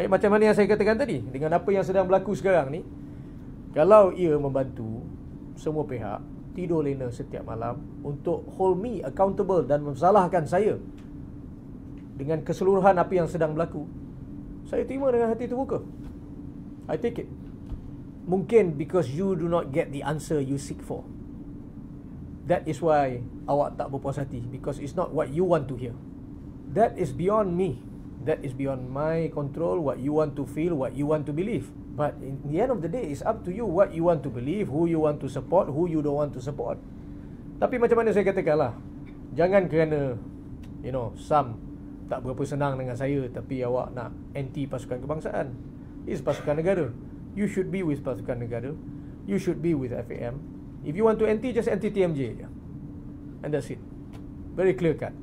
Macam mana yang saya katakan tadi, dengan apa yang sedang berlaku sekarang ni, kalau ia membantu semua pihak tidur lena setiap malam untuk hold me accountable dan mensalahkan saya dengan keseluruhan apa yang sedang berlaku, saya terima dengan hati terbuka. I take it. Mungkin because you do not get the answer you seek for. That is why awak tak berpuas hati, because it's not what you want to hear. That is beyond me. That is beyond my control. What you want to feel, what you want to believe. But in the end of the day, it's up to you what you want to believe, who you want to support, who you don't want to support. Tapi macam mana saya katakan lah, jangan kerana some tak berapa senang dengan saya, tapi awak nak anti pasukan kebangsaan. It's pasukan negara. You should be with pasukan negara. You should be with FAM. If you want to anti, just anti TMJ je. And that's it. Very clear cut.